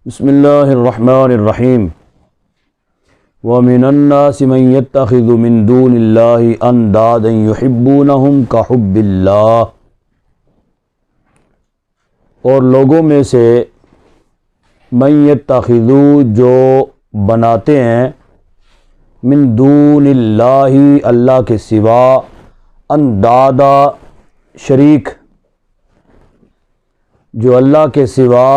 بسم اللہ الرحمن الرحیم وَمِنَ النَّاسِ مَن يَتَّخِذُ مِن دُونِ اللَّهِ أَندَادًا يُحِبُّونَهُمْ كَحُبِّ اللَّهِ، اور لوگوں میں سے من يَتَّخِذُ جو بناتے ہیں من دون اللہ اللہ کے سوا اندادا شریک، جو اللہ کے سوا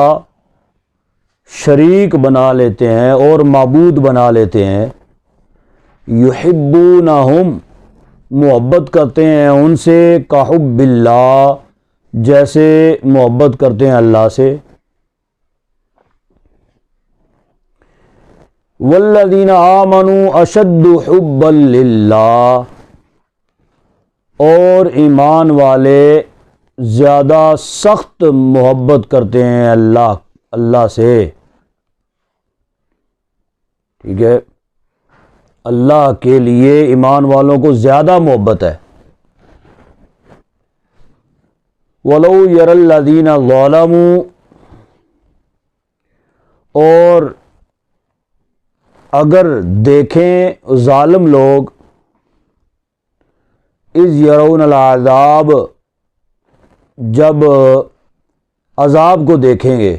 شریک بنا لیتے ہیں اور معبود بنا لیتے ہیں، یحبونہم محبت کرتے ہیں ان سے، کحب اللہ جیسے محبت کرتے ہیں اللہ سے، والذین آمنوا اشد حبا للہ، اور ایمان والے زیادہ سخت محبت کرتے ہیں اللہ سے، ٹھیک ہے، اللہ کے لیے ایمان والوں کو زیادہ محبت ہے۔ وَلَوْ يَرَى الَّذِينَ ظَلَمُوا، اور اگر دیکھیں ظالم لوگ، اِذْ يَرَوْنَ الْعَذَابَ جب عذاب کو دیکھیں گے،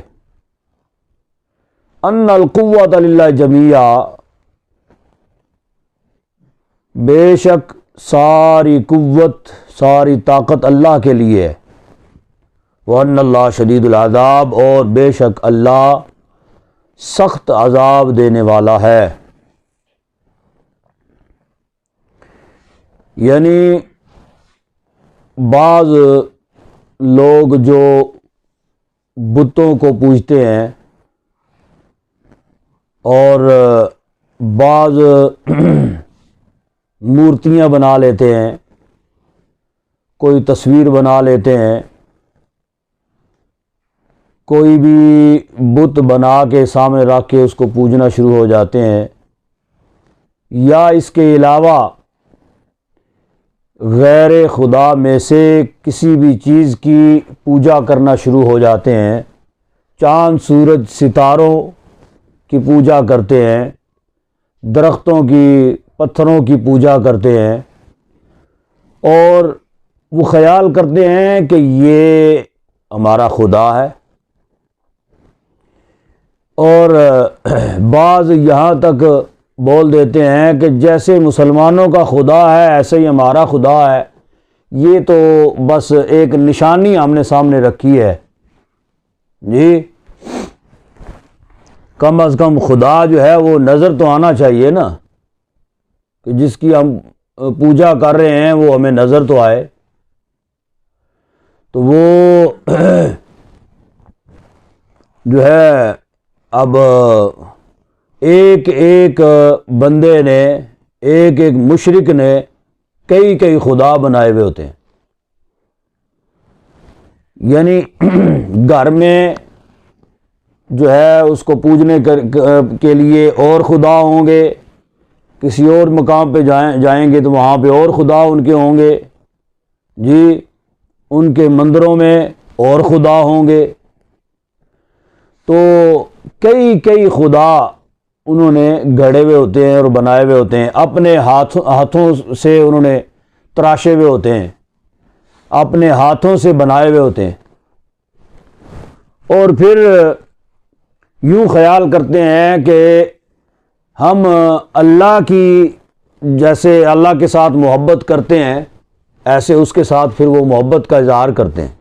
ان القوۃ للہ جمیعا بے شک ساری قوت ساری طاقت اللہ کے لیے ہے، وَأَنَّ اللَّهَ شَدِيدُ الْعَذَابِ، اور بے شک اللہ سخت عذاب دینے والا ہے۔ یعنی بعض لوگ جو بتوں کو پوجتے ہیں اور بعض مورتیاں بنا لیتے ہیں، کوئی تصویر بنا لیتے ہیں، کوئی بھی بت بنا کے سامنے رکھ کے اس کو پوجنا شروع ہو جاتے ہیں، یا اس کے علاوہ غیر خدا میں سے کسی بھی چیز کی پوجا کرنا شروع ہو جاتے ہیں، چاند سورج ستاروں کی پوجا کرتے ہیں، درختوں کی پتھروں کی پوجا کرتے ہیں، اور وہ خیال کرتے ہیں کہ یہ ہمارا خدا ہے، اور بعض یہاں تک بول دیتے ہیں کہ جیسے مسلمانوں کا خدا ہے ایسے ہی ہمارا خدا ہے، یہ تو بس ایک نشانی ہم نے سامنے رکھی ہے، جی کم از کم خدا جو ہے وہ نظر تو آنا چاہیے نا، کہ جس کی ہم پوجا کر رہے ہیں وہ ہمیں نظر تو آئے۔ تو وہ جو ہے اب ایک ایک بندے نے، ایک ایک مشرک نے کئی کئی خدا بنائے ہوئے ہوتے ہیں، یعنی گھر میں جو ہے اس کو پوجنے کے لیے اور خدا ہوں گے، کسی اور مقام پہ جائیں گے تو وہاں پہ اور خدا ان کے ہوں گے، جی ان کے مندروں میں اور خدا ہوں گے، تو کئی کئی خدا انہوں نے گھڑے ہوئے ہوتے ہیں اور بنائے ہوئے ہوتے ہیں، اپنے ہاتھوں سے انہوں نے تراشے ہوئے ہوتے ہیں، اپنے ہاتھوں سے بنائے ہوئے ہوتے ہیں، اور پھر یوں خیال کرتے ہیں کہ ہم اللہ کی جیسے اللہ کے ساتھ محبت کرتے ہیں ایسے اس کے ساتھ پھر وہ محبت کا اظہار کرتے ہیں،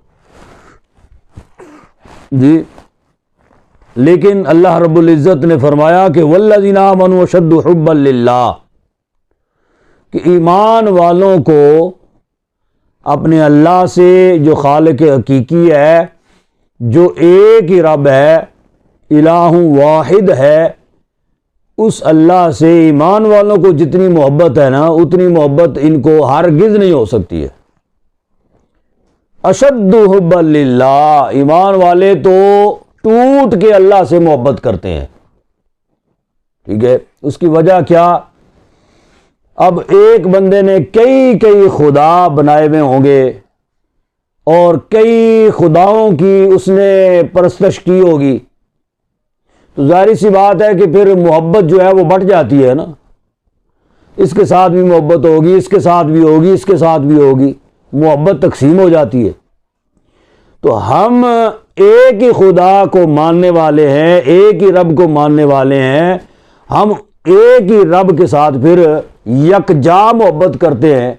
جی لیکن اللہ رب العزت نے فرمایا کہ والذین آمنوا اشد حبا للہ، کہ ایمان والوں کو اپنے اللہ سے جو خالق حقیقی ہے، جو ایک ہی رب ہے، الہ واحد ہے، اس اللہ سے ایمان والوں کو جتنی محبت ہے نا اتنی محبت ان کو ہرگز نہیں ہو سکتی ہے۔ اشد حبا للہ، ایمان والے تو ٹوٹ کے اللہ سے محبت کرتے ہیں، ٹھیک ہے، اس کی وجہ کیا؟ اب ایک بندے نے کئی کئی خدا بنائے ہوئے ہوں گے اور کئی خداؤں کی اس نے پرستش کی ہوگی، تو ظاہر سی بات ہے کہ پھر محبت جو ہے وہ بٹ جاتی ہے نا، اس کے ساتھ بھی محبت ہوگی، اس کے ساتھ بھی ہوگی، اس کے ساتھ بھی ہوگی، محبت تقسیم ہو جاتی ہے۔ تو ہم ایک ہی خدا کو ماننے والے ہیں، ایک ہی رب کو ماننے والے ہیں، ہم ایک ہی رب کے ساتھ پھر یکجا محبت کرتے ہیں۔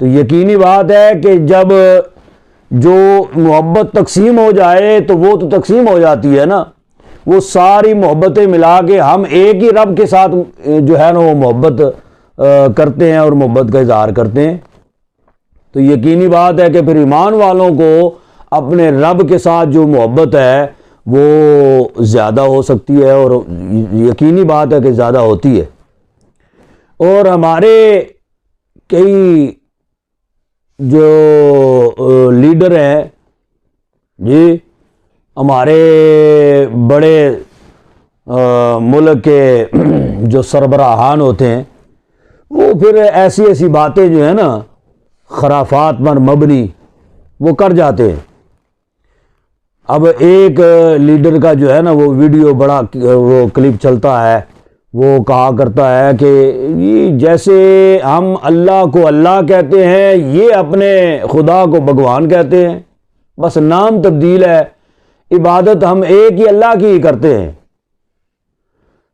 تو یقینی بات ہے کہ جب جو محبت تقسیم ہو جائے تو وہ تو تقسیم ہو جاتی ہے نا، وہ ساری محبتیں ملا کے ہم ایک ہی رب کے ساتھ جو ہے نا وہ محبت کرتے ہیں اور محبت کا اظہار کرتے ہیں۔ تو یقینی بات ہے کہ پھر ایمان والوں کو اپنے رب کے ساتھ جو محبت ہے وہ زیادہ ہو سکتی ہے، اور یقینی بات ہے کہ زیادہ ہوتی ہے۔ اور ہمارے کئی جو لیڈر ہیں جی، ہمارے بڑے ملک کے جو سربراہان ہوتے ہیں، وہ پھر ایسی ایسی باتیں جو ہیں نا خرافات پر مبنی وہ کر جاتے ہیں۔ اب ایک لیڈر کا جو ہے نا وہ ویڈیو بڑا وہ کلپ چلتا ہے، وہ کہا کرتا ہے کہ یہ جیسے ہم اللہ کو اللہ کہتے ہیں، یہ اپنے خدا کو بھگوان کہتے ہیں، بس نام تبدیل ہے، عبادت ہم ایک ہی اللہ کی ہی کرتے ہیں۔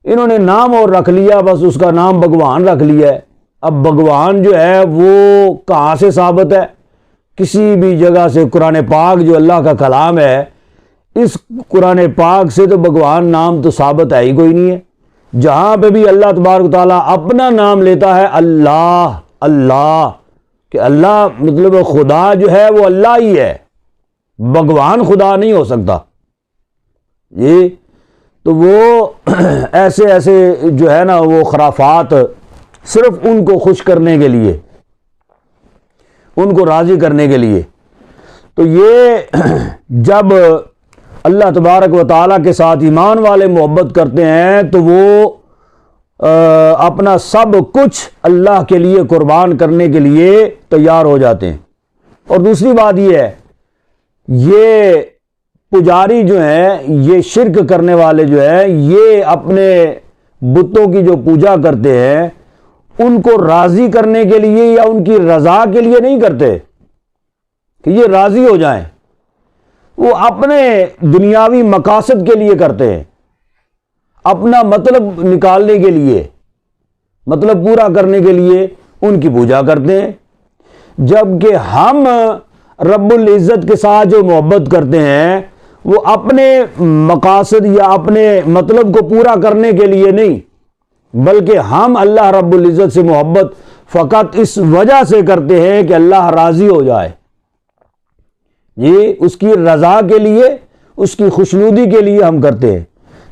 انہوں نے نام اور رکھ لیا، بس اس کا نام بھگوان رکھ لیا ہے۔ اب بھگوان جو ہے وہ کہاں سے ثابت ہے؟ کسی بھی جگہ سے قرآن پاک جو اللہ کا کلام ہے، اس قرآن پاک سے تو بھگوان نام تو ثابت ہے ہی کوئی نہیں ہے۔ جہاں پہ بھی اللہ تبارک و تعالیٰ اپنا نام لیتا ہے اللہ اللہ، کہ اللہ مطلب خدا جو ہے وہ اللہ ہی ہے، بھگوان خدا نہیں ہو سکتا۔ یہ تو وہ ایسے ایسے جو ہے نا وہ خرافات صرف ان کو خوش کرنے کے لیے، ان کو راضی کرنے کے لیے۔ تو یہ جب اللہ تبارک و تعالیٰ کے ساتھ ایمان والے محبت کرتے ہیں تو وہ اپنا سب کچھ اللہ کے لیے قربان کرنے کے لیے تیار ہو جاتے ہیں۔ اور دوسری بات یہ ہے، یہ پجاری جو ہیں، یہ شرک کرنے والے جو ہیں، یہ اپنے بتوں کی جو پوجا کرتے ہیں ان کو راضی کرنے کے لیے یا ان کی رضا کے لیے نہیں کرتے کہ یہ راضی ہو جائیں، وہ اپنے دنیاوی مقاصد کے لیے کرتے ہیں، اپنا مطلب نکالنے کے لیے، مطلب پورا کرنے کے لیے ان کی پوجا کرتے ہیں۔ جبکہ ہم رب العزت کے ساتھ جو محبت کرتے ہیں وہ اپنے مقاصد یا اپنے مطلب کو پورا کرنے کے لیے نہیں، بلکہ ہم اللہ رب العزت سے محبت فقط اس وجہ سے کرتے ہیں کہ اللہ راضی ہو جائے، یہ اس کی رضا کے لیے، اس کی خوشنودی کے لیے ہم کرتے ہیں۔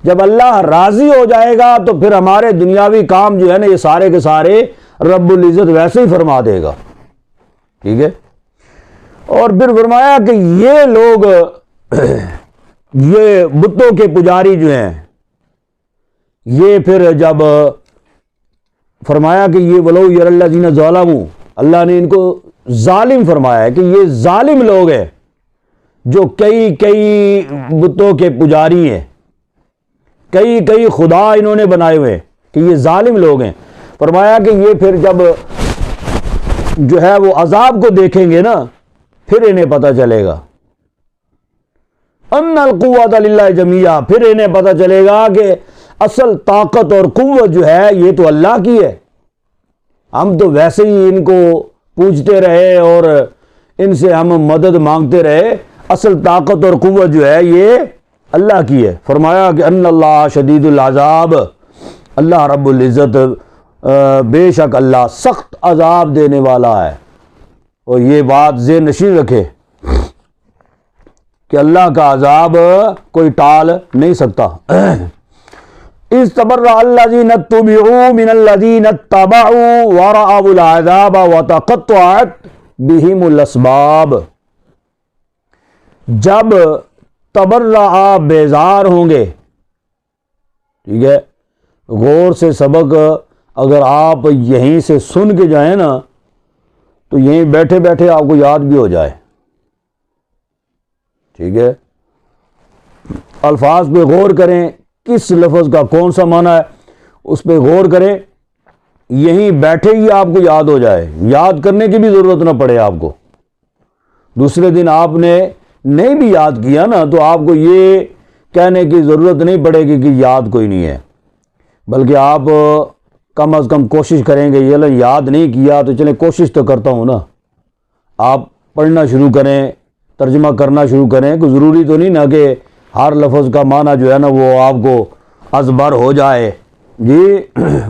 جب اللہ راضی ہو جائے گا تو پھر ہمارے دنیاوی کام جو ہے نا یہ سارے کے سارے رب العزت ویسے ہی فرما دے گا، ٹھیک ہے۔ اور پھر فرمایا کہ یہ لوگ یہ بتوں کے پجاری جو ہیں، یہ پھر جب فرمایا کہ یہ ولو یر الذین ظلموا، اللہ نے ان کو ظالم فرمایا ہے کہ یہ ظالم لوگ ہیں جو کئی کئی بتوں کے پجاری ہیں، کئی کئی خدا انہوں نے بنائے ہوئے کہ یہ ظالم لوگ ہیں۔ فرمایا کہ یہ پھر جب جو ہے وہ عذاب کو دیکھیں گے نا پھر انہیں پتہ چلے گا، ان القوۃ للہ جمیعا، پھر انہیں پتہ چلے گا کہ اصل طاقت اور قوت جو ہے یہ تو اللہ کی ہے، ہم تو ویسے ہی ان کو پوجتے رہے اور ان سے ہم مدد مانگتے رہے، اصل طاقت اور قوت جو ہے یہ اللہ کی ہے۔ فرمایا کہ ان اللہ شدید العذاب، اللہ رب العزت بے شک اللہ سخت عذاب دینے والا ہے۔ اور یہ بات ذہن نشین رکھے کہ اللہ کا عذاب کوئی ٹال نہیں سکتا۔ اذ تبرأ الذین اتبعوا من الذین اتبعوا ورأوا العذاب وتقطعت بہم الاسباب، جب تبرع بیزار ہوں گے، ٹھیک ہے، غور سے سبق اگر آپ یہیں سے سن کے جائیں نا تو یہیں بیٹھے بیٹھے آپ کو یاد بھی ہو جائے، ٹھیک ہے۔ الفاظ پہ غور کریں، کس لفظ کا کون سا معنی ہے اس پہ غور کریں، یہیں بیٹھے ہی آپ کو یاد ہو جائے، یاد کرنے کی بھی ضرورت نہ پڑے آپ کو۔ دوسرے دن آپ نے نہیں بھی یاد کیا نا تو آپ کو یہ کہنے کی ضرورت نہیں پڑے گی کہ یاد کوئی نہیں ہے، بلکہ آپ کم از کم کوشش کریں گے، یہ یاد نہیں کیا تو چلیں کوشش تو کرتا ہوں نا۔ آپ پڑھنا شروع کریں، ترجمہ کرنا شروع کریں، کوئی ضروری تو نہیں نا کہ ہر لفظ کا معنی جو ہے نا وہ آپ کو ازبر ہو جائے، جی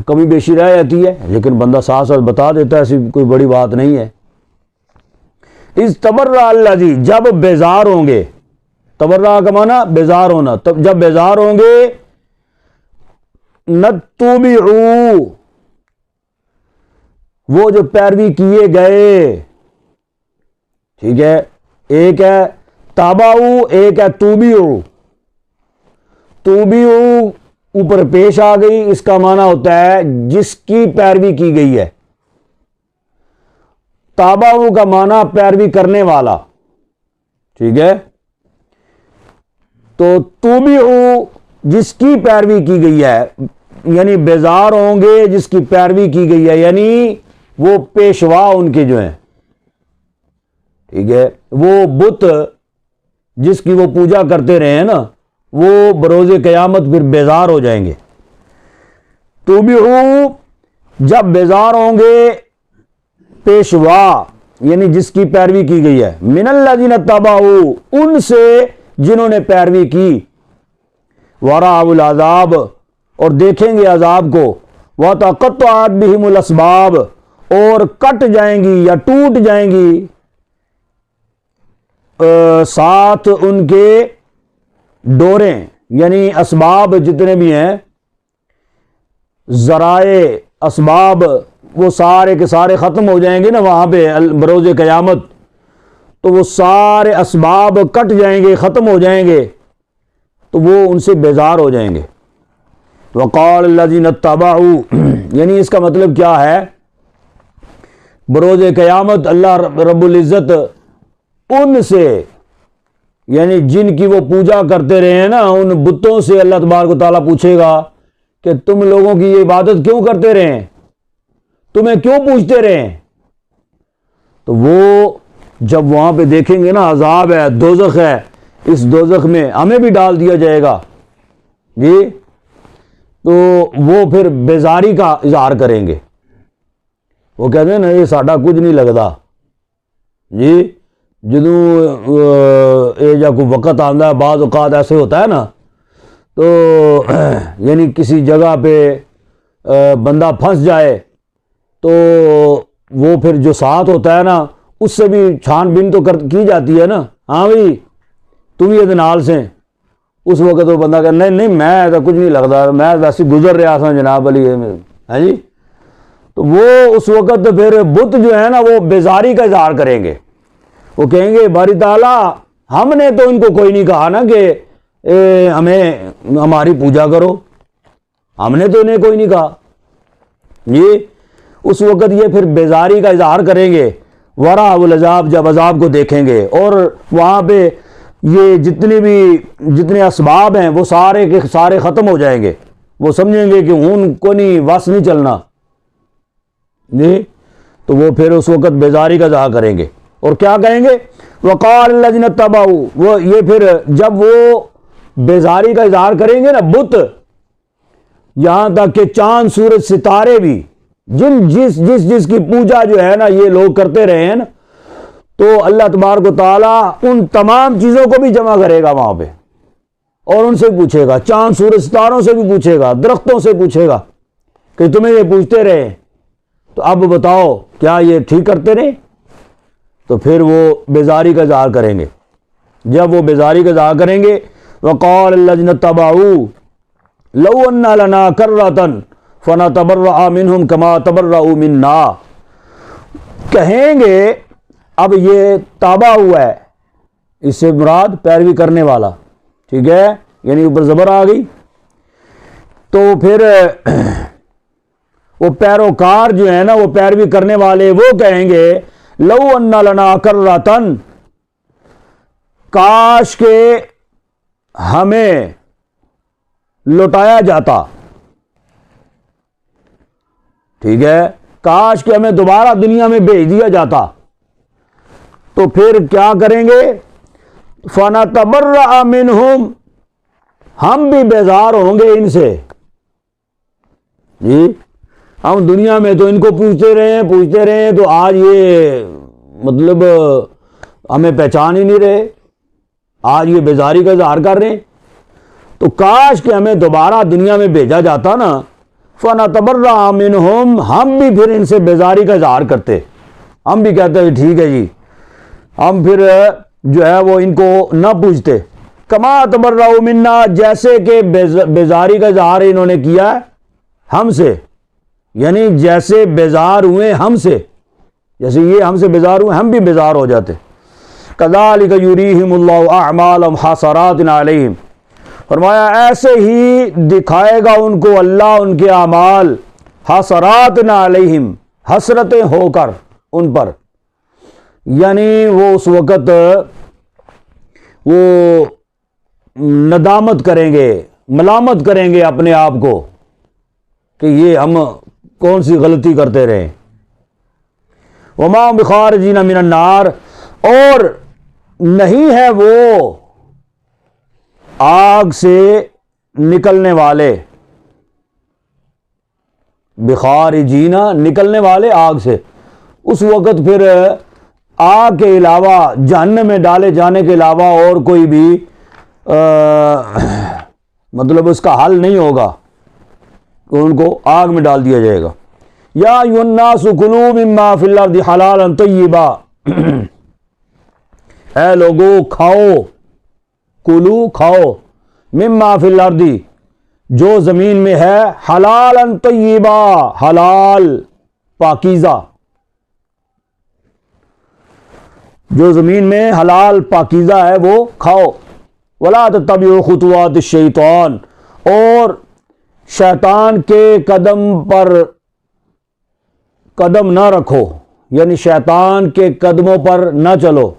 کمی بیشی رہ جاتی ہے، لیکن بندہ ساتھ ساتھ بتا دیتا ہے، ایسی کوئی بڑی بات نہیں ہے۔ اس تبرع الذی، جب بیزار ہوں گے، تبرع کا معنی بیزار ہونا، جب بیزار ہوں گے، نتبعو، وہ جو پیروی کیے گئے، ٹھیک ہے، ایک ہے تابعو، ایک ہے توبیعو۔ توبیعو اوپر پیش آ گئی، اس کا معنی ہوتا ہے جس کی پیروی کی گئی ہے۔ تابعو کا معنی پیروی کرنے والا، ٹھیک ہے، تو توبیعو جس کی پیروی کی گئی ہے، یعنی بیزار ہوں گے جس کی پیروی کی گئی ہے، یعنی وہ پیشوا ان کے جو ہیں، ٹھیک ہے، وہ بت جس کی وہ پوجا کرتے رہے ہیں نا، وہ بروز قیامت پھر بیزار ہو جائیں گے۔ توبیعو، جب بیزار ہوں گے پیشوا یعنی جس کی پیروی کی گئی ہے، من الذین اتبعوا، ان سے جنہوں نے پیروی کی، ورأوا العذاب، اور دیکھیں گے عذاب کو، وتقطعت بہم الاسباب، اور کٹ جائیں گی یا ٹوٹ جائیں گی ساتھ ان کے ڈوریں، یعنی اسباب جتنے بھی ہیں، ذرائع اسباب، وہ سارے کے سارے ختم ہو جائیں گے نا وہاں پہ بروز قیامت، تو وہ سارے اسباب کٹ جائیں گے، ختم ہو جائیں گے، تو وہ ان سے بیزار ہو جائیں گے۔ وقال الذین اتبعوا، یعنی اس کا مطلب کیا ہے، بروز قیامت اللہ رب العزت ان سے، یعنی جن کی وہ پوجا کرتے رہے ہیں نا، ان بتوں سے اللہ تبارک و تعالیٰ پوچھے گا کہ تم لوگوں کی یہ عبادت کیوں کرتے رہے، تمہیں کیوں پوچھتے رہے، تو وہ جب وہاں پہ دیکھیں گے نا عذاب ہے، دوزخ ہے، اس دوزخ میں ہمیں بھی ڈال دیا جائے گا، جی، تو وہ پھر بیزاری کا اظہار کریں گے، وہ کہتے ہیں نا یہ ساڈا کچھ نہیں لگتا، جی، جدوں یہ جا کوئی وقت آتا ہے، بعض اوقات ایسے ہوتا ہے نا، تو یعنی کسی جگہ پہ بندہ پھنس جائے تو وہ پھر جو ساتھ ہوتا ہے نا اس سے بھی چھان بین تو کی جاتی ہے نا، ہاں بھائی تم یہ نال سے، اس وقت وہ بندہ کہ نہیں میں تو کچھ نہیں لگتا، میں ویسے گزر رہا تھا جناب علی، ہاں جی، تو وہ اس وقت پھر بت جو ہے نا وہ بیزاری کا اظہار کریں گے، وہ کہیں گے باری تعالیٰ ہم نے تو ان کو کوئی نہیں کہا نا کہ ہمیں ہماری پوجا کرو، ہم نے تو انہیں کوئی نہیں کہا، یہ اس وقت یہ پھر بیزاری کا اظہار کریں گے۔ ورأوا العذاب، جب عذاب کو دیکھیں گے، اور وہاں پہ یہ جتنے اسباب ہیں وہ سارے کے سارے ختم ہو جائیں گے، وہ سمجھیں گے کہ ان کو نہیں وس نہیں چلنا، جی، تو وہ پھر اس وقت بیزاری کا اظہار کریں گے، اور کیا کہیں گے، وقال الذین اتبعوا، وہ یہ پھر جب وہ بیزاری کا اظہار کریں گے نا بت، یہاں تک کہ چاند سورج ستارے بھی، جس کی پوجا جو ہے نا یہ لوگ کرتے رہے ہیں نا، تو اللہ تبارک و تعالیٰ ان تمام چیزوں کو بھی جمع کرے گا وہاں پہ، اور ان سے پوچھے گا، چاند سورج ستاروں سے بھی پوچھے گا، درختوں سے پوچھے گا کہ تمہیں یہ پوچھتے رہے تو اب بتاؤ کیا یہ ٹھیک کرتے رہے، تو پھر وہ بیزاری کا اظہار کریں گے۔ جب وہ بیزاری کا اظہار کریں گے، وقال الذین اتبعوا لو ان لنا کرۃ فنتبرأ منہم کما تبرؤوا منا، کہیں گے، اب یہ تابع ہوا ہے، اس سے مراد پیروی کرنے والا، ٹھیک ہے، یعنی اوپر زبر آ گئی، تو پھر وہ پیروکار جو ہیں نا، وہ پیروی کرنے والے، وہ کہیں گے لو ان لنا کرۃ، کاش کے ہمیں لوٹایا جاتا، ٹھیک ہے، کاش کہ ہمیں دوبارہ دنیا میں بھیج دیا جاتا، تو پھر کیا کریں گے؟ فَنَتَبَرَّأَ مِنْهُمْ، ہم بھی بیزار ہوں گے ان سے. جی ہم دنیا میں تو ان کو پوچھتے رہے تو آج یہ مطلب ہمیں پہچان ہی نہیں رہے، آج یہ بیزاری کا اظہار کر رہے ہیں. تو کاش کہ ہمیں دوبارہ دنیا میں بھیجا جاتا نا، فَنَتَبَرَّأَ مِنْهُمْ، ہم بھی پھر ان سے بیزاری کا اظہار کرتے، ہم بھی کہتے ہیں ٹھیک ہے جی، ہم پھر جو ہے وہ ان کو نہ پوچھتے. کما تبرؤ منا، جیسے کہ بیزاری کا اظہار انہوں نے کیا ہم سے، یعنی جیسے بیزار ہوئے ہم سے، جیسے یہ ہم سے بیزار ہوئے ہم بھی بیزار ہو جاتے. کذالک یریہم اللہ اعمالہم حسرات علیہم، فرمایا ایسے ہی دکھائے گا ان کو اللہ ان کے اعمال حسرات علیہم، حسرتیں ہو کر ان پر، یعنی وہ اس وقت وہ ندامت کریں گے، ملامت کریں گے اپنے آپ کو کہ یہ ہم کون سی غلطی کرتے رہے. وما بخارجین من النار، اور نہیں ہے وہ آگ سے نکلنے والے، بخارجین نکلنے والے آگ سے. اس وقت پھر آگ کے علاوہ، جہنم میں ڈالے جانے کے علاوہ اور کوئی بھی مطلب اس کا حل نہیں ہوگا کہ ان کو آگ میں ڈال دیا جائے گا. یا ایھا الناس کلوا مما فی الارض حلالا طیبا، اے لوگو کھاؤ، کلو کھاؤ، مما فی الارض جو زمین میں ہے، حلالا طیبا حلال پاکیزہ، جو زمین میں حلال پاکیزہ ہے وہ کھاؤ. ولا تتبعوا خطوات الشیطان، اور شیطان کے قدم پر قدم نہ رکھو، یعنی شیطان کے قدموں پر نہ چلو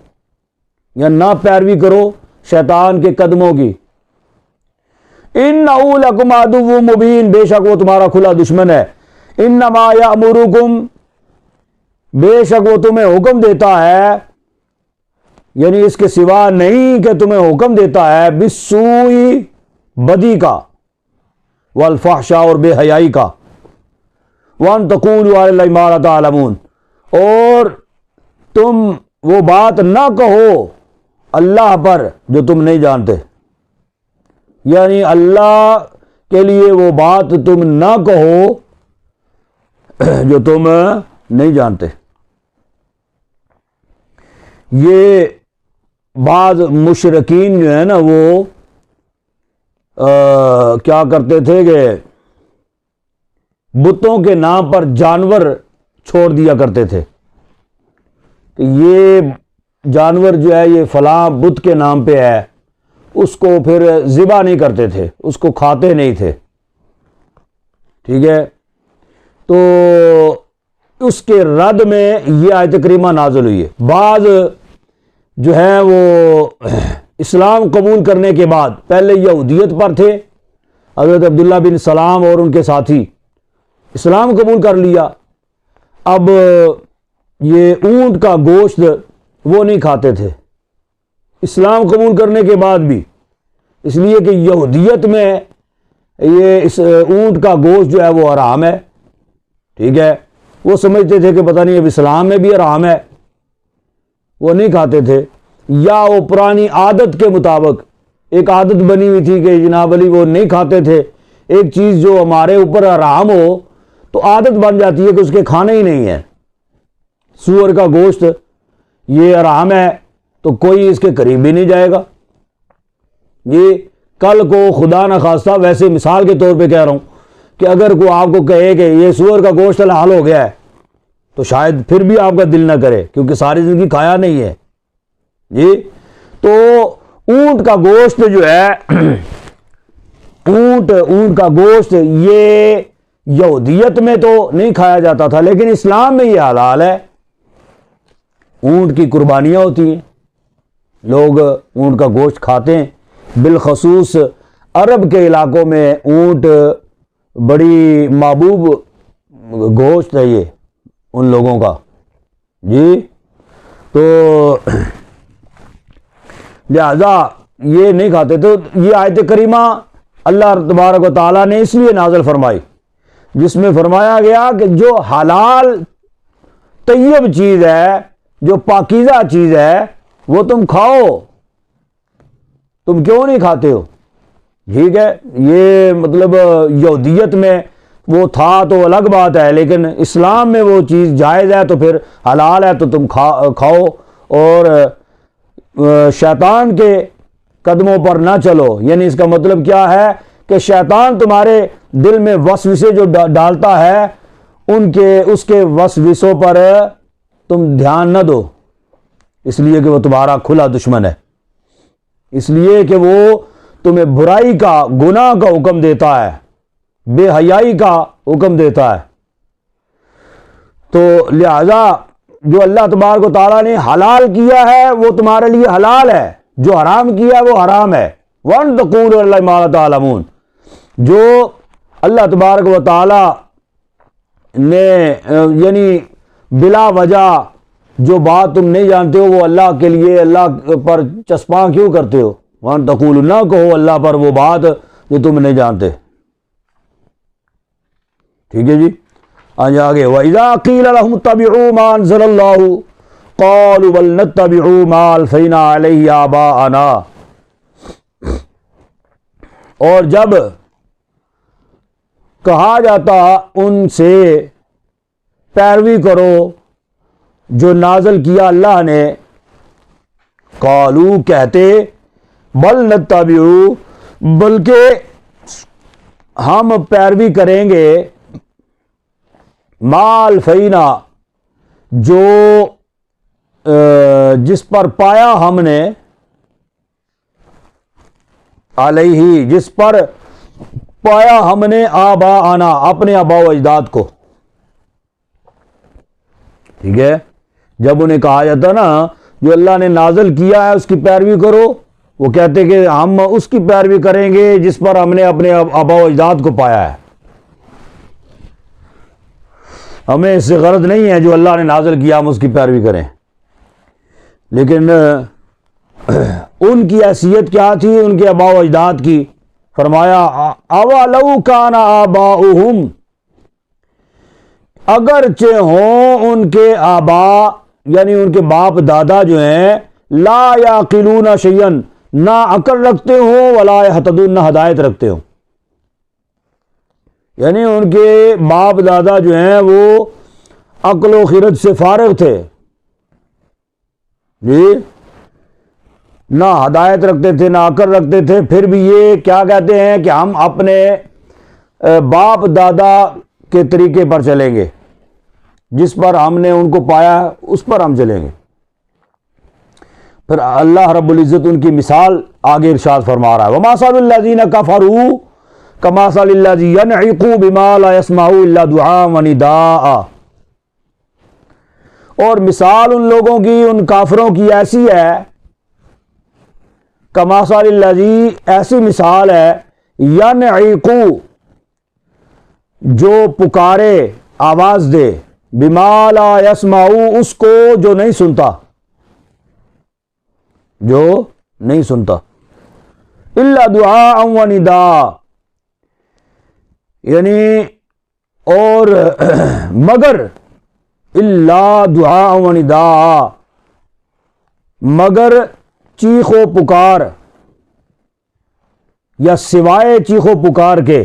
یا نہ پیروی کرو شیطان کے قدموں کی. انہ لکم عدو مبین، بے شک وہ تمہارا کھلا دشمن ہے. انما یامرکم، بے شک وہ تمہیں حکم دیتا ہے، یعنی اس کے سوا نہیں کہ تمہیں حکم دیتا ہے، بالسوء بدی کا، والفحشاء اور بے حیائی کا، وان تقولوا علی اللہ ما لا تعلمون، اور تم وہ بات نہ کہو اللہ پر جو تم نہیں جانتے، یعنی اللہ کے لیے وہ بات تم نہ کہو جو تم نہیں جانتے. یہ بعض مشرکین جو ہے نا وہ کیا کرتے تھے کہ بتوں کے نام پر جانور چھوڑ دیا کرتے تھے کہ یہ جانور جو ہے یہ فلاں بت کے نام پہ ہے، اس کو پھر ذبح نہیں کرتے تھے، اس کو کھاتے نہیں تھے. ٹھیک ہے، تو اس کے رد میں یہ آیت کریمہ نازل ہوئی ہے. بعض جو ہے وہ اسلام قبول کرنے کے بعد پہلے یہودیت پر تھے، حضرت عبداللہ بن سلام اور ان کے ساتھی اسلام قبول کر لیا، اب یہ اونٹ کا گوشت وہ نہیں کھاتے تھے اسلام قبول کرنے کے بعد بھی، اس لیے کہ یہودیت میں یہ اس اونٹ کا گوشت جو ہے وہ حرام ہے. ٹھیک ہے، وہ سمجھتے تھے کہ پتہ نہیں اب اسلام میں بھی حرام ہے، وہ نہیں کھاتے تھے. یا وہ پرانی عادت کے مطابق ایک عادت بنی ہوئی تھی کہ جناب علی وہ نہیں کھاتے تھے. ایک چیز جو ہمارے اوپر حرام ہو تو عادت بن جاتی ہے کہ اس کے کھانے ہی نہیں ہے. سور کا گوشت یہ حرام ہے تو کوئی اس کے قریب بھی نہیں جائے گا. یہ کل کو خدا نہ خواستہ، ویسے مثال کے طور پہ کہہ رہا ہوں کہ اگر کوئی آپ کو کہے کہ یہ سور کا گوشت حلال ہو گیا ہے تو شاید پھر بھی آپ کا دل نہ کرے، کیونکہ ساری زندگی کھایا نہیں ہے. جی تو اونٹ کا گوشت جو ہے اونٹ کا گوشت یہ یہودیت میں تو نہیں کھایا جاتا تھا، لیکن اسلام میں یہ حلال ہے. اونٹ کی قربانیاں ہوتی ہیں، لوگ اونٹ کا گوشت کھاتے ہیں. بالخصوص عرب کے علاقوں میں اونٹ بڑی محبوب گوشت ہے یہ ان لوگوں کا جی. تو لہذا یہ نہیں کھاتے. تو یہ آیت کریمہ اللہ تبارک و تعالیٰ نے اس لیے نازل فرمائی جس میں فرمایا گیا کہ جو حلال طیب چیز ہے، جو پاکیزہ چیز ہے، وہ تم کھاؤ. تم کیوں نہیں کھاتے ہو؟ ٹھیک ہے، یہ مطلب یہودیت میں وہ تھا تو الگ بات ہے، لیکن اسلام میں وہ چیز جائز ہے تو پھر حلال ہے تو تم کھاؤ. اور شیطان کے قدموں پر نہ چلو. یعنی اس کا مطلب کیا ہے کہ شیطان تمہارے دل میں وسوسے جو ڈالتا ہے اس کے وسوسوں پر تم دھیان نہ دو، اس لیے کہ وہ تمہارا کھلا دشمن ہے، اس لیے کہ وہ تمہیں برائی کا، گناہ کا حکم دیتا ہے، بے حیائی کا حکم دیتا ہے. تو لہذا جو اللہ تبارک و تعالیٰ نے حلال کیا ہے وہ تمہارے لیے حلال ہے، جو حرام کیا ہے وہ حرام ہے. وَأَن تَقُولُوا عَلَى اللَّهِ مَا لَا تَعْلَمُونَ. جو اللہ تبارک و تعالیٰ نے یعنی بلا وجہ جو بات تم نہیں جانتے ہو وہ اللہ کے لیے اللہ پر چسپاں کیوں کرتے ہو؟ وَأَن تَقُولُوا، نہ کہو اللہ پر وہ بات جو تم نہیں جانتے. ٹھیک ہے جی. آگے وَإِذَا قِيلَ لَهُمُ اتَّبِعُوا مَا أَنزَلَ اللَّهُ قَالُوا بَلْ نَتَّبِعُ مَا أَلْفَيْنَا عَلَيْهِ آبَاءَنَا. اور جب کہا جاتا ان سے پیروی کرو جو نازل کیا اللہ نے، قالو کہتے، بل نتبع، بلکہ ہم پیروی کریں گے، ما الفینا، جو جس پر پایا ہم نے، علیہ، جس پر پایا ہم نے، آباءنا، اپنے آباء و اجداد کو. ٹھیک ہے، جب انہیں کہا جاتا نا جو اللہ نے نازل کیا ہے اس کی پیروی کرو، وہ کہتے کہ ہم اس کی پیروی کریں گے جس پر ہم نے اپنے آباء و اجداد کو پایا ہے. ہمیں اس سے غرض نہیں ہے جو اللہ نے نازل کیا ہم اس کی پیروی کریں. لیکن ان کی حیثیت کیا تھی ان کے آباء و اجداد کی؟ فرمایا اولو کان آباؤہم، اگرچہ ہوں ان کے آبا یعنی ان کے باپ دادا جو ہیں، لا یعقلون شیئا، نہ عقل رکھتے ہوں، ولا یہتدون، نہ ہدایت رکھتے ہوں. یعنی ان کے باپ دادا جو ہیں وہ عقل و خرد سے فارغ تھے جی، نہ ہدایت رکھتے تھے نہ عقل رکھتے تھے، پھر بھی یہ کیا کہتے ہیں کہ ہم اپنے باپ دادا کے طریقے پر چلیں گے، جس پر ہم نے ان کو پایا اس پر ہم چلیں گے. پھر اللہ رب العزت ان کی مثال آگے ارشاد فرما رہا ہے، وَمَثَلُ الَّذِينَ كَفَرُوا كَمَثَلِ الَّذِي يَنْعِقُ بِمَا لَا يَسْمَعُ إِلَّا دُعَاءً وَنِدَاءً. اور مثال ان لوگوں کی، ان کافروں کی ایسی ہے، کمثل الذی، ایسی مثال ہے، ینعق، جو پکارے، آواز دے، بما لا یسمع، اس کو جو نہیں سنتا، جو نہیں سنتا، الا دعاء و نداء، یعنی اور مگر، الا دعاء و نداء، مگر چیخ و پکار، یا سوائے چیخ و پکار کے،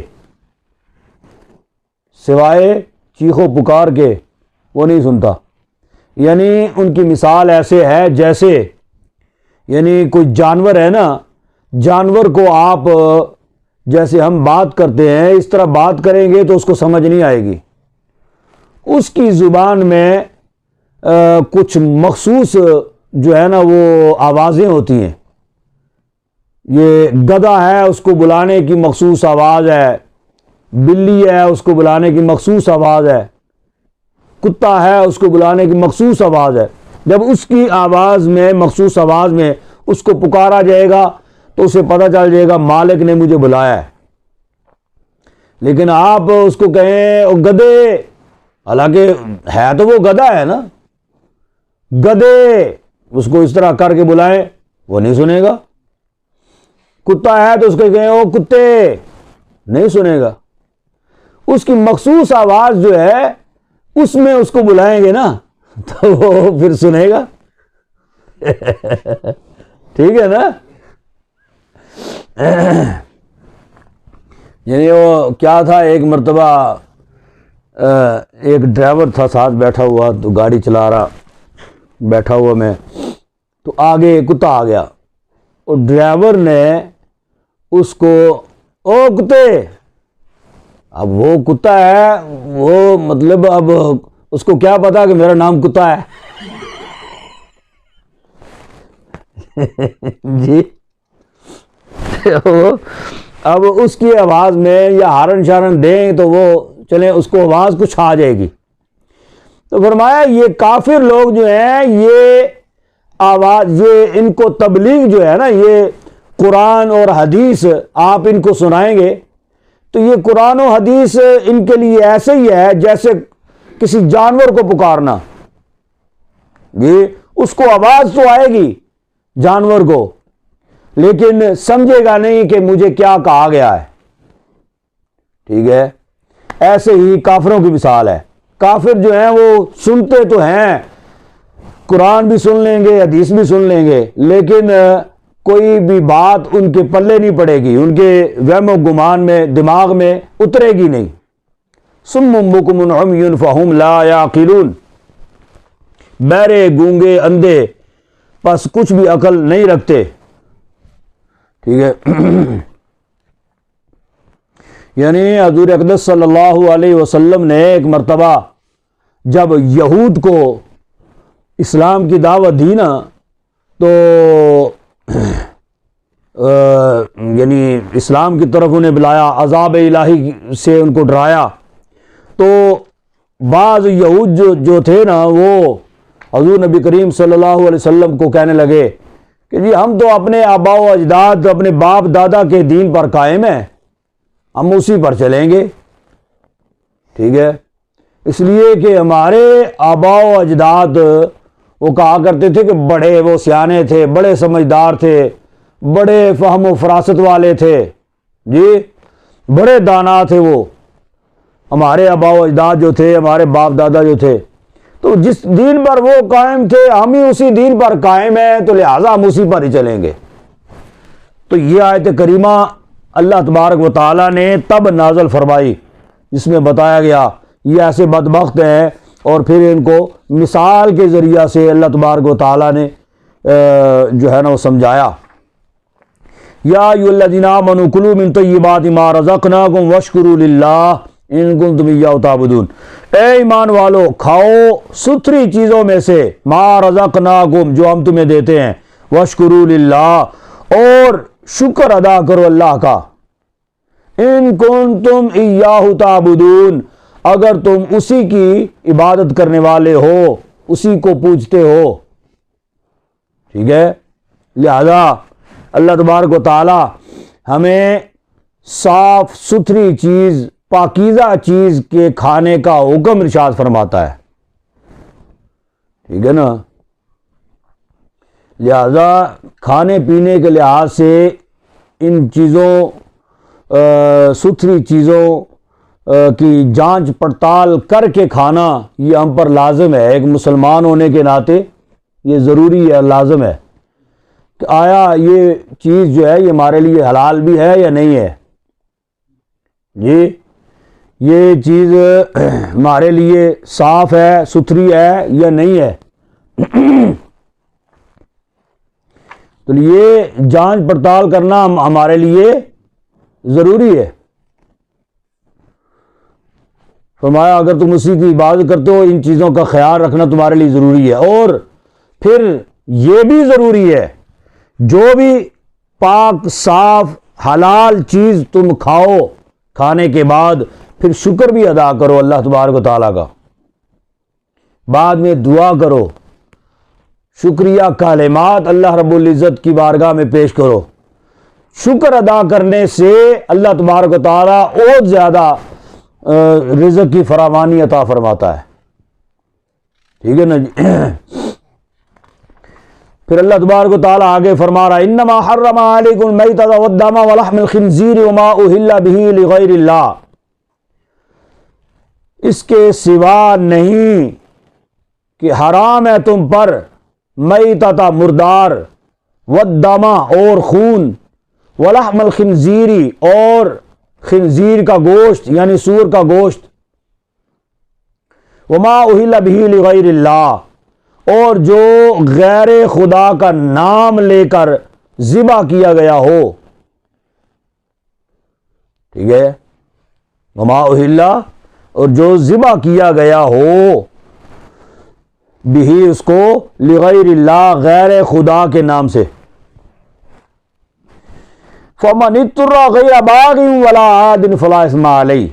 سوائے چیخ و پکار کے وہ نہیں سنتا. یعنی ان کی مثال ایسے ہے جیسے، یعنی کوئی جانور ہے نا، جانور کو آپ جیسے ہم بات کرتے ہیں اس طرح بات کریں گے تو اس کو سمجھ نہیں آئے گی. اس کی زبان میں کچھ مخصوص جو ہے نا وہ آوازیں ہوتی ہیں. یہ گدھا ہے اس کو بلانے کی مخصوص آواز ہے، بلی ہے اس کو بلانے کی مخصوص آواز ہے، کتا ہے اس کو بلانے کی مخصوص آواز ہے. جب اس کی آواز میں، مخصوص آواز میں اس کو پکارا جائے گا تو اسے پتہ چل جائے گا مالک نے مجھے بلایا ہے۔ لیکن آپ اس کو کہیں او گدھے، حالانکہ ہے تو وہ گدھا ہے نا، گدھے، اس کو اس طرح کر کے بلائیں وہ نہیں سنے گا۔ کتا ہے تو اس کو کہیں او کتے، نہیں سنے گا۔ اس کی مخصوص آواز جو ہے اس میں اس کو بلائیں گے نا تو وہ پھر سنے گا۔ ٹھیک ہے نا؟ یعنی وہ کیا تھا، ایک مرتبہ ایک ڈرائیور تھا ساتھ بیٹھا ہوا، تو گاڑی چلا رہا، بیٹھا ہوا میں، تو آگے کتا آ گیا اور ڈرائیور نے اس کو او کتے، اب وہ کتا ہے، وہ مطلب اب اس کو کیا پتا کہ میرا نام کتا ہے؟ جی اب اس کی آواز میں یا ہارن شارن دیں تو وہ چلیں اس کو آواز کچھ آ جائے گی۔ تو فرمایا یہ کافر لوگ جو ہیں، یہ آواز، یہ ان کو تبلیغ جو ہے نا، یہ قرآن اور حدیث آپ ان کو سنائیں گے تو یہ قرآن و حدیث ان کے لیے ایسے ہی ہے جیسے کسی جانور کو پکارنا۔ یہ اس کو آواز تو آئے گی جانور کو، لیکن سمجھے گا نہیں کہ مجھے کیا کہا گیا ہے۔ ٹھیک ہے؟ ایسے ہی کافروں کی مثال ہے۔ کافر جو ہیں وہ سنتے تو ہیں، قرآن بھی سن لیں گے، حدیث بھی سن لیں گے، لیکن کوئی بھی بات ان کے پلے نہیں پڑے گی، ان کے وہم و گمان میں، دماغ میں اترے گی نہیں۔ صم بکم عمی فہم لا یعقلون، بہرے، گونگے، اندھے، پس کچھ بھی عقل نہیں رکھتے۔ ٹھیک ہے؟ یعنی حضور اقدس صلی اللہ علیہ وسلم نے ایک مرتبہ جب یہود کو اسلام کی دعوت دی نا، تو یعنی اسلام کی طرف انہیں بلایا، عذاب الہی سے ان کو ڈرایا، تو بعض یہود جو تھے نا، وہ حضور نبی کریم صلی اللہ علیہ وسلم کو کہنے لگے کہ جی ہم تو اپنے آباء و اجداد، اپنے باپ دادا کے دین پر قائم ہیں، ہم اسی پر چلیں گے۔ ٹھیک ہے؟ اس لیے کہ ہمارے آباء و اجداد وہ کہا کرتے تھے کہ بڑے وہ سیانے تھے، بڑے سمجھدار تھے، بڑے فہم و فراست والے تھے، جی بڑے دانا تھے وہ، ہمارے آباء و اجداد جو تھے، ہمارے باپ دادا جو تھے، تو جس دین پر وہ قائم تھے ہم ہی اسی دین پر قائم ہیں، تو لہٰذا ہم اسی پر ہی چلیں گے۔ تو یہ آیت کریمہ اللہ تبارک و تعالیٰ نے تب نازل فرمائی جس میں بتایا گیا یہ ایسے بدبخت ہیں، اور پھر ان کو مثال کے ذریعہ سے اللہ تبارک و تعالیٰ نے جو ہے نا وہ سمجھایا۔ یا ایھا الذین آمنوا کلوا من طیبات ما رزقناکم واشکروا للہ ان کنتم ایاہ تعبدون، اے ایمان والو کھاؤ ستھری چیزوں میں سے، ما رزقناکم جو ہم تمہیں دیتے ہیں، واشکروا للہ اور شکر ادا کرو اللہ کا، ان کنتم ایاہ تعبدون اگر تم اسی کی عبادت کرنے والے ہو، اسی کو پوجتے ہو۔ ٹھیک ہے؟ لہذا اللہ تبارک و تعالی ہمیں صاف ستھری چیز، پاکیزہ چیز کے کھانے کا حکم ارشاد فرماتا ہے۔ ٹھیک ہے نا؟ لہذا کھانے پینے کے لحاظ سے ان چیزوں، ستھری چیزوں کی جانچ پڑتال کر کے کھانا یہ ہم پر لازم ہے، ایک مسلمان ہونے کے ناطے یہ ضروری ہے، لازم ہے کہ آیا یہ چیز جو ہے یہ ہمارے لیے حلال بھی ہے یا نہیں ہے، جی یہ چیز ہمارے لیے صاف ہے، ستھری ہے یا نہیں ہے۔ تو یہ جانچ پڑتال کرنا ہمارے لیے ضروری ہے۔ فرمایا اگر تم اسی کی عبادت کرتے ہو ان چیزوں کا خیال رکھنا تمہارے لیے ضروری ہے، اور پھر یہ بھی ضروری ہے جو بھی پاک صاف حلال چیز تم کھاؤ، کھانے کے بعد پھر شکر بھی ادا کرو اللہ تبارک و تعالیٰ کا، بعد میں دعا کرو، شکریہ کلمات اللہ رب العزت کی بارگاہ میں پیش کرو، شکر ادا کرنے سے اللہ تبارک و تعالیٰ اور زیادہ رزق کی فراوانی عطا فرماتا ہے. ٹھیک ہے نا جی. پھر اللہ تبارک و تعالیٰ آگے فرما رہا ہے انما حرم علیکم المیتۃ والدم ولحم الخنزیر وما اہل بہ لغیر اللہ. اس کے سوا نہیں کہ حرام ہے تم پر میتۃ مردار، والدم اور خون، ولحم الخنزیری اور خنزیر کا گوشت یعنی سور کا گوشت، وما اہل بہ لغیر اللہ اور جو غیر خدا کا نام لے کر ذبح کیا گیا ہو. ٹھیک ہے، وما اہل اور جو ذبح کیا گیا ہو بھی اس کو لغیر اللہ غیر خدا کے نام سے. فمن اضطر غیر باغ ولا عاد فلا اثم علیہ،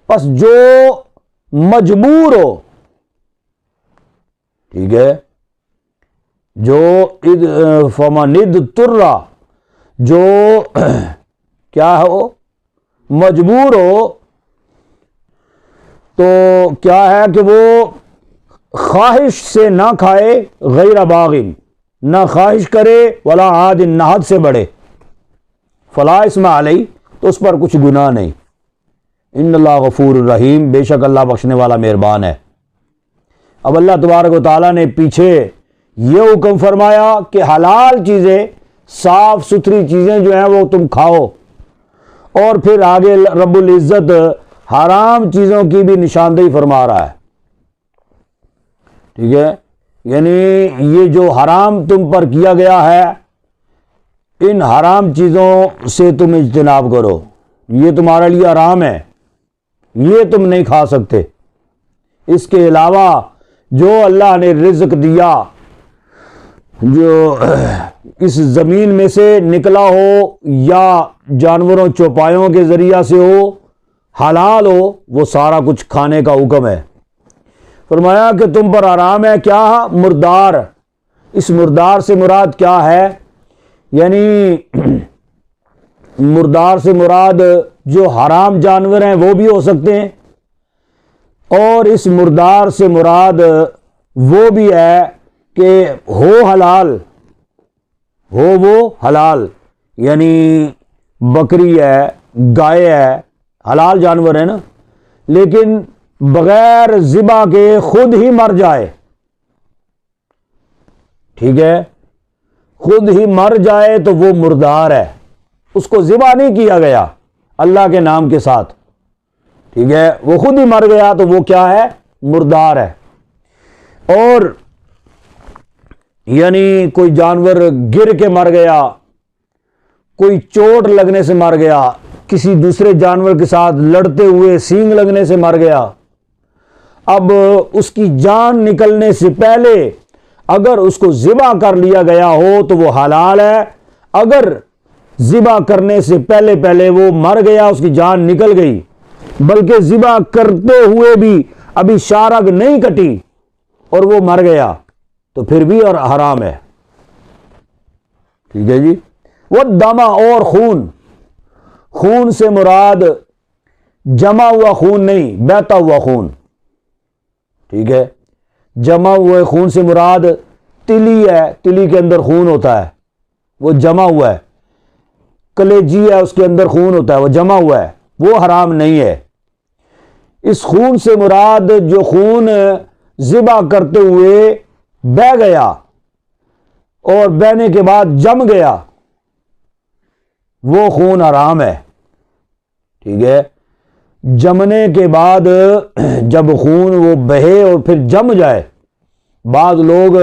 پس جو مجبور ہو، ٹھیک ہے، جو فمن اضطر جو کیا ہو مجبور ہو تو کیا ہے کہ وہ خواہش سے نہ کھائے، غیر باغن نہ خواہش کرے، ولا عاد نہ حد سے بڑھے، فلا اسم علیہ تو اس پر کچھ گناہ نہیں. ان اللہ غفور الرحیم، بے شک اللہ بخشنے والا مہربان ہے. اب اللہ تبارک و تعالیٰ نے پیچھے یہ حکم فرمایا کہ حلال چیزیں، صاف ستھری چیزیں جو ہیں وہ تم کھاؤ، اور پھر آگے رب العزت حرام چیزوں کی بھی نشاندہی فرما رہا ہے. ٹھیک ہے، یعنی یہ جو حرام تم پر کیا گیا ہے ان حرام چیزوں سے تم اجتناب کرو، یہ تمہارے لیے حرام ہے، یہ تم نہیں کھا سکتے. اس کے علاوہ جو اللہ نے رزق دیا، جو اس زمین میں سے نکلا ہو یا جانوروں چوپایوں کے ذریعہ سے ہو، حلال ہو، وہ سارا کچھ کھانے کا حکم ہے. فرمایا کہ تم پر حرام ہے کیا؟ مردار. اس مردار سے مراد کیا ہے؟ یعنی مردار سے مراد جو حرام جانور ہیں وہ بھی ہو سکتے ہیں، اور اس مردار سے مراد وہ بھی ہے کہ ہو حلال، ہو وہ حلال، یعنی بکری ہے، گائے ہے، حلال جانور ہے نا، لیکن بغیر ذبح کے خود ہی مر جائے. ٹھیک ہے، خود ہی مر جائے تو وہ مردار ہے، اس کو ذبح نہیں کیا گیا اللہ کے نام کے ساتھ. ٹھیک ہے، وہ خود ہی مر گیا تو وہ کیا ہے؟ مردار ہے. اور یعنی کوئی جانور گر کے مر گیا، کوئی چوٹ لگنے سے مر گیا، کسی دوسرے جانور کے ساتھ لڑتے ہوئے سینگ لگنے سے مر گیا، اب اس کی جان نکلنے سے پہلے اگر اس کو ذبح کر لیا گیا ہو تو وہ حلال ہے. اگر ذبح کرنے سے پہلے پہلے وہ مر گیا، اس کی جان نکل گئی، بلکہ ذبح کرتے ہوئے بھی ابھی شارگ نہیں کٹی اور وہ مر گیا تو پھر بھی اور حرام ہے. ٹھیک ہے جی. وہ دما اور خون، خون سے مراد جمع ہوا خون نہیں، بہتا ہوا خون. ٹھیک ہے، جمع ہوئے خون سے مراد تلی ہے، تلی کے اندر خون ہوتا ہے، وہ جمع ہوا ہے. کلیجی ہے، اس کے اندر خون ہوتا ہے، وہ جمع ہوا ہے، وہ حرام نہیں ہے. اس خون سے مراد جو خون ذبح کرتے ہوئے بہہ گیا اور بہنے کے بعد جم گیا، وہ خون حرام ہے. ٹھیک ہے، جمنے کے بعد جب خون وہ بہے اور پھر جم جائے، بعض لوگ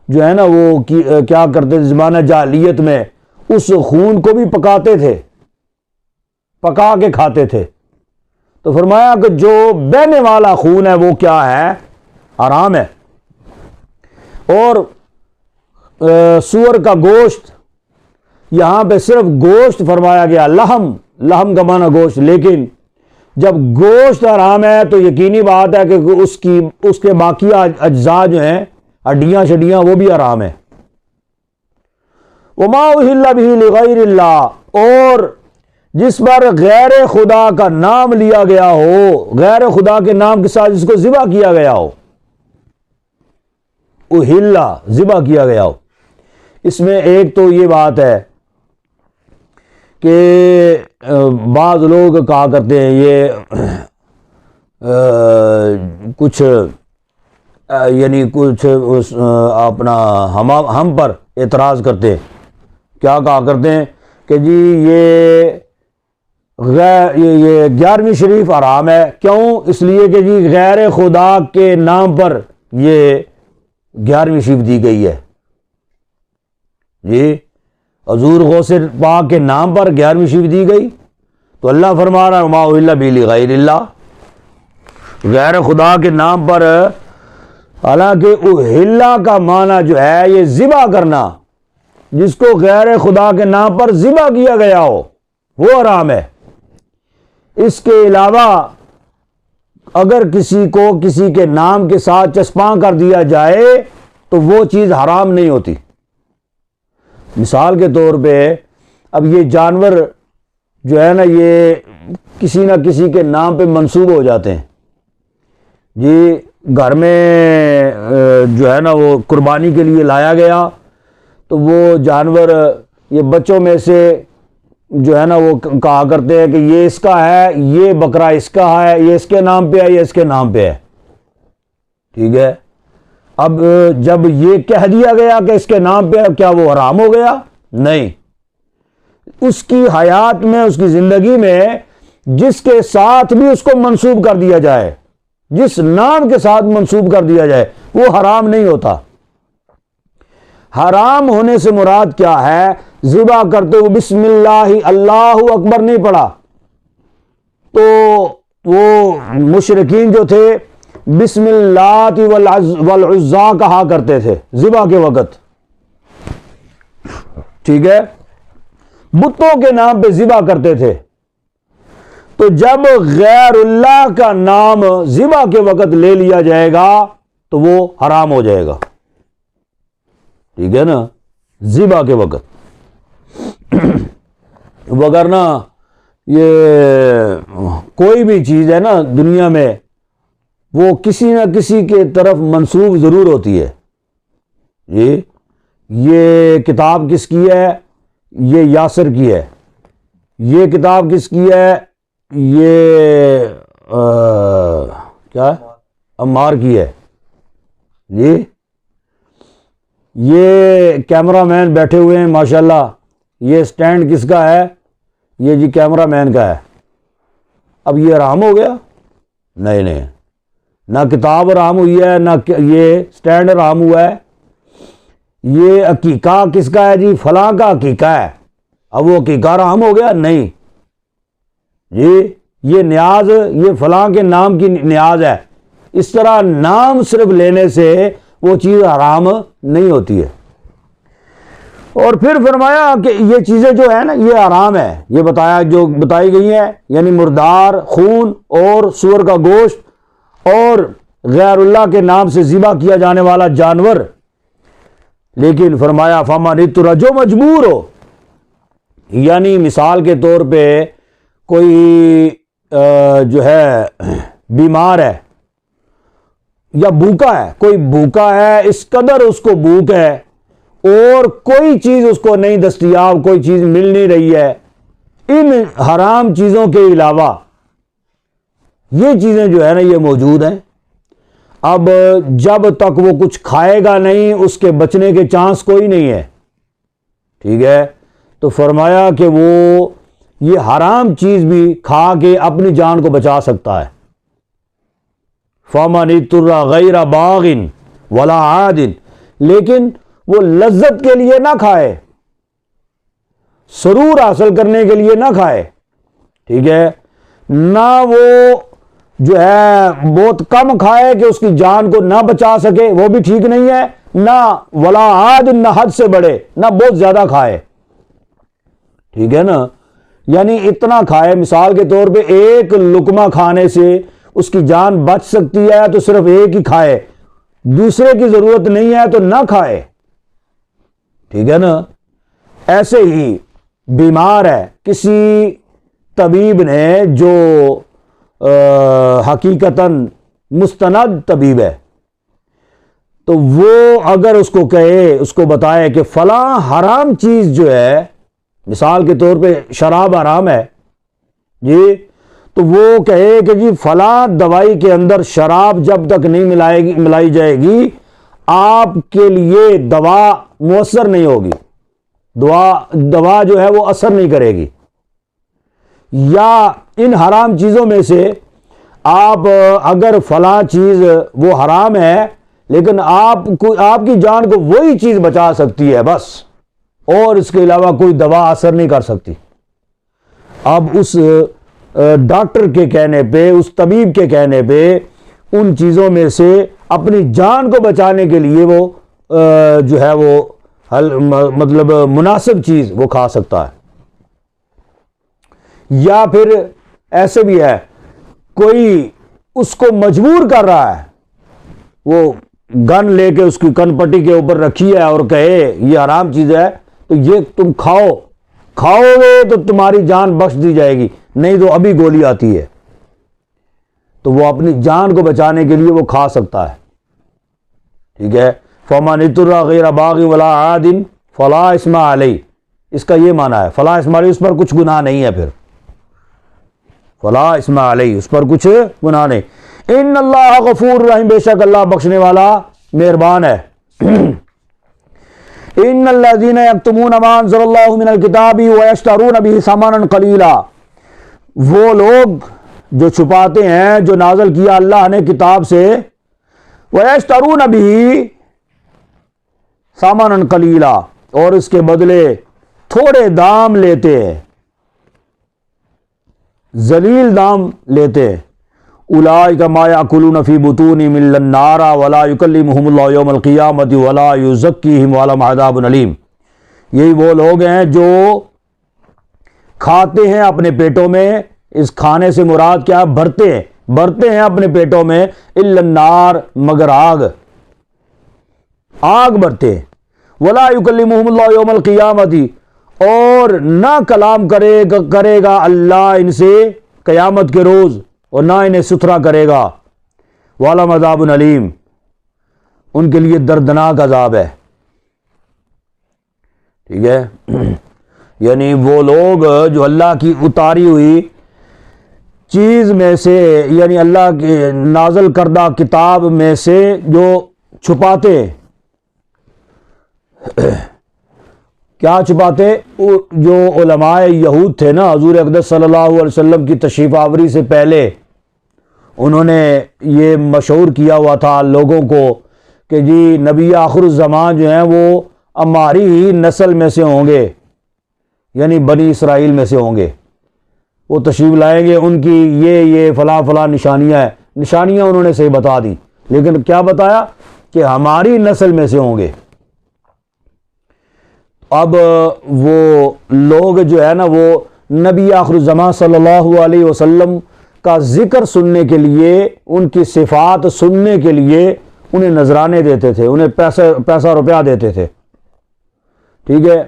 جو ہے نا وہ کیا کرتے تھے زمانہ جاہلیت میں، اس خون کو بھی پکاتے تھے، پکا کے کھاتے تھے. تو فرمایا کہ جو بہنے والا خون ہے وہ کیا ہے؟ حرام ہے. اور سور کا گوشت، یہاں پہ صرف گوشت فرمایا گیا، لحم کا معنی گوشت، لیکن جب گوشت حرام ہے تو یقینی بات ہے کہ اس کے باقی اجزاء جو ہیں، ہڈیاں شڈیاں، وہ بھی حرام ہے. وما اہل بہ لغیر اللہ، اور جس پر غیر خدا کا نام لیا گیا ہو، غیر خدا کے نام کے ساتھ جس کو ذبح کیا گیا ہو، اہلا ذبح کیا گیا ہو۔ اس میں ایک تو یہ بات ہے کہ بعض لوگ کہا کرتے ہیں یہ کچھ یعنی کچھ اپنا ہم پر اعتراض کرتے ہیں، کیا کہا کرتے ہیں کہ جی یہ 11ویں شریف حرام ہے، کیوں؟ اس لیے کہ جی غیر خدا کے نام پر یہ 11ویں شریف دی گئی ہے، جی حضور غوث پاک کے نام پر 11ویں شریف دی گئی، تو اللہ فرما رہا ہے وما اہل بہ لغیر اللہ، غیر خدا کے نام پر، حالانکہ اہلا کا معنی جو ہے یہ ذبح کرنا، جس کو غیر خدا کے نام پر ذبح کیا گیا ہو وہ حرام ہے۔ اس کے علاوہ اگر کسی کو کسی کے نام کے ساتھ چسپاں کر دیا جائے تو وہ چیز حرام نہیں ہوتی۔ مثال کے طور پہ اب یہ جانور جو ہے نا یہ کسی نہ کسی کے نام پہ منسوب ہو جاتے ہیں، جی گھر میں جو ہے نا وہ قربانی کے لیے لایا گیا تو وہ جانور یہ بچوں میں سے جو ہے نا وہ کہا کرتے ہیں کہ یہ اس کا ہے، یہ بکرا اس کا ہے، یہ اس کے نام پہ ہے، یہ اس کے نام پہ ہے، ٹھیک ہے۔ اب جب یہ کہہ دیا گیا کہ اس کے نام پہ ہے، کیا وہ حرام ہو گیا؟ نہیں۔ اس کی حیات میں، اس کی زندگی میں جس کے ساتھ بھی اس کو منسوب کر دیا جائے، جس نام کے ساتھ منسوب کر دیا جائے وہ حرام نہیں ہوتا۔ حرام ہونے سے مراد کیا ہے؟ ذبح کرتے ہوئے بسم اللہ اللہ اکبر نہیں پڑھا، تو وہ مشرکین جو تھے بسم اللہ والعزا کہا کرتے تھے ذبح کے وقت، ٹھیک ہے، بتوں کے نام پہ ذبح کرتے تھے۔ تو جب غیر اللہ کا نام ذبح کے وقت لے لیا جائے گا تو وہ حرام ہو جائے گا، ٹھیک ہے نا، ذبح کے وقت۔ وگرنہ یہ کوئی بھی چیز ہے نا دنیا میں وہ کسی نہ کسی کے طرف منسوب ضرور ہوتی ہے۔ یہ کتاب کس کی ہے؟ یہ یاسر کی ہے۔ یہ کتاب کس کی ہے؟ یہ کیا عمار کی ہے، جی یہ کیمرہ مین بیٹھے ہوئے ہیں ماشاءاللہ، یہ سٹینڈ کس کا ہے؟ یہ جی کیمرہ مین کا ہے۔ اب یہ حرام ہو گیا؟ نہیں نہیں، نہ کتاب حرام ہوئی ہے، نہ یہ سٹینڈ حرام ہوا ہے۔ یہ عقیقہ کس کا ہے؟ جی فلاں کا عقیقہ ہے، اب وہ عقیقہ حرام ہو گیا؟ نہیں جی، یہ نیاز، یہ فلاں کے نام کی نیاز ہے، اس طرح نام صرف لینے سے وہ چیز حرام نہیں ہوتی ہے۔ اور پھر فرمایا کہ یہ چیزیں جو ہیں نا یہ حرام ہے، یہ بتایا جو بتائی گئی ہیں، یعنی مردار، خون اور سور کا گوشت اور غیر اللہ کے نام سے ذبح کیا جانے والا جانور۔ لیکن فرمایا فمن اضطر، جو مجبور ہو، یعنی مثال کے طور پہ کوئی جو ہے بیمار ہے یا بھوکا ہے، کوئی بھوکا ہے، اس قدر اس کو بھوک ہے اور کوئی چیز اس کو نہیں دستیاب، کوئی چیز مل نہیں رہی ہے، ان حرام چیزوں کے علاوہ یہ چیزیں جو ہے نا یہ موجود ہیں۔ اب جب تک وہ کچھ کھائے گا نہیں اس کے بچنے کے چانس کوئی نہیں ہے، ٹھیک ہے، تو فرمایا کہ وہ یہ حرام چیز بھی کھا کے اپنی جان کو بچا سکتا ہے۔ فَمَنِ اضْطُرَّ غَيْرَ بَاغٍ وَلَا عَادٍ، لیکن وہ لذت کے لیے نہ کھائے، سرور حاصل کرنے کے لیے نہ کھائے، ٹھیک ہے، نہ وہ جو ہے بہت کم کھائے کہ اس کی جان کو نہ بچا سکے، وہ بھی ٹھیک نہیں ہے، نہ ولا عاد، نہ حد سے بڑھے، نہ بہت زیادہ کھائے، ٹھیک ہے نا، یعنی اتنا کھائے، مثال کے طور پہ ایک لقمہ کھانے سے اس کی جان بچ سکتی ہے تو صرف ایک ہی کھائے، دوسرے کی ضرورت نہیں ہے تو نہ کھائے، ٹھیک ہے نا۔ ایسے ہی بیمار ہے کسی طبیب نے جو حقیقتاً مستند طبیب ہے، تو وہ اگر اس کو کہے، اس کو بتائے کہ فلاں حرام چیز جو ہے، مثال کے طور پہ شراب حرام ہے جی، تو وہ کہے کہ جی فلاں دوائی کے اندر شراب جب تک نہیں ملائی جائے گی آپ کے لیے دوا مؤثر نہیں ہوگی، دوا جو ہے وہ اثر نہیں کرے گی، یا ان حرام چیزوں میں سے آپ اگر فلاں چیز وہ حرام ہے لیکن آپ کی جان کو وہی چیز بچا سکتی ہے بس، اور اس کے علاوہ کوئی دوا اثر نہیں کر سکتی، اب اس ڈاکٹر کے کہنے پہ، اس طبیب کے کہنے پہ ان چیزوں میں سے اپنی جان کو بچانے کے لیے وہ جو ہے وہ مطلب مناسب چیز وہ کھا سکتا ہے۔ یا پھر ایسے بھی ہے کوئی اس کو مجبور کر رہا ہے، وہ گن لے کے اس کی کن پٹی کے اوپر رکھی ہے اور کہے یہ حرام چیز ہے تو یہ تم کھاؤ گے تو تمہاری جان بخش دی جائے گی، نہیں تو ابھی گولی آتی ہے، تو وہ اپنی جان کو بچانے کے لیے وہ کھا سکتا ہے، ٹھیک ہے۔ فَمَنِ اضْطُرَّ غَيْرَ بَاغٍ وَلَا عَادٍ فَلَا إِثْمَ عَلَيْهِ، اس کا یہ معنی ہے فلا اسم علیہ، اس پر کچھ گناہ نہیں ہے، پھر فلا اسم علیہ، اس پر کچھ گناہ نہیں۔ ان اللہ غفور رحیم، بے شک اللہ بخشنے والا مہربان ہے۔ ان الذین یکتمون ما انزل اللہ من الکتاب ویشترون به ثمنا قلیلا، وہ لوگ جو چھپاتے ہیں جو نازل کیا اللہ نے کتاب سے، ویشترون به ثمنا قلیلا، اور اس کے بدلے تھوڑے دام لیتے ہیں، ذلیل دام لیتے ہیں۔ اولئک ما یاکلون فی بطونہم الا النار ولا یکلمہم اللہ یوم القیامۃ ولا یزکیہم ولہم عذاب علیم، یہی وہ لوگ ہیں جو کھاتے ہیں اپنے پیٹوں میں، اس کھانے سے مراد کیا، بھرتے ہیں اپنے پیٹوں میں، الا النار، مگر آگ بھرتے ہیں، ولا یکلمہم اللہ یوم القیامۃ، اور نہ کلام کرے گا اللہ ان سے قیامت کے روز، اور نہ انہیں ستھرا کرے گا، وَلَهُمْ عَذَابٌ علیم، ان کے لیے دردناک عذاب ہے، ٹھیک ہے۔ یعنی وہ لوگ جو اللہ کی اتاری ہوئی چیز میں سے، یعنی اللہ کے نازل کردہ کتاب میں سے جو چھپاتے، کیا چھپاتے، جو علماء یہود تھے نا، حضور اقدس صلی اللہ علیہ وسلم کی تشریف آوری سے پہلے انہوں نے یہ مشہور کیا ہوا تھا لوگوں کو کہ جی نبی آخر الزمان جو ہیں وہ ہماری ہی نسل میں سے ہوں گے، یعنی بنی اسرائیل میں سے ہوں گے، وہ تشریف لائیں گے، ان کی یہ فلاں نشانیاں ہیں، نشانیاں انہوں نے صحیح بتا دی، لیکن کیا بتایا کہ ہماری نسل میں سے ہوں گے۔ اب وہ لوگ جو ہے نا، وہ نبی آخر الزمان صلی اللہ علیہ وسلم کا ذکر سننے کے لیے، ان کی صفات سننے کے لیے انہیں نذرانے دیتے تھے، انہیں پیسہ روپیہ دیتے تھے، ٹھیک ہے،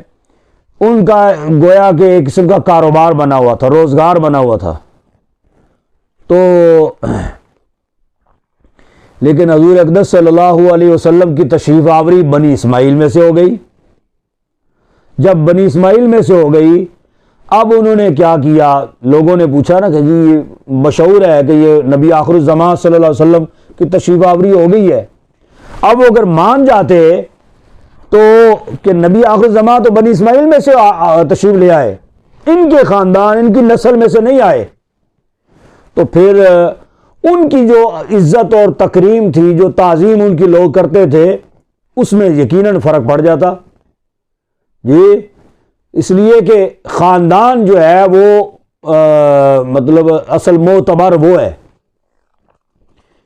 ان کا گویا کہ ایک قسم کا کاروبار بنا ہوا تھا، روزگار بنا ہوا تھا۔ تو لیکن حضور اقدس صلی اللہ علیہ وسلم کی تشریف آوری بنی اسماعیل میں سے ہو گئی۔ جب بنی اسماعیل میں سے ہو گئی، اب انہوں نے کیا کیا، لوگوں نے پوچھا نا کہ جی مشہور ہے کہ یہ نبی آخر الزمان صلی اللہ علیہ وسلم کی تشریف آوری ہو گئی ہے، اب وہ اگر مان جاتے تو کہ نبی آخر الزمان تو بنی اسماعیل میں سے تشریف لے آئے، ان کے خاندان، ان کی نسل میں سے نہیں آئے، تو پھر ان کی جو عزت اور تکریم تھی، جو تعظیم ان کی لوگ کرتے تھے، اس میں یقیناً فرق پڑ جاتا جی، اس لیے کہ خاندان جو ہے وہ مطلب اصل معتبر وہ ہے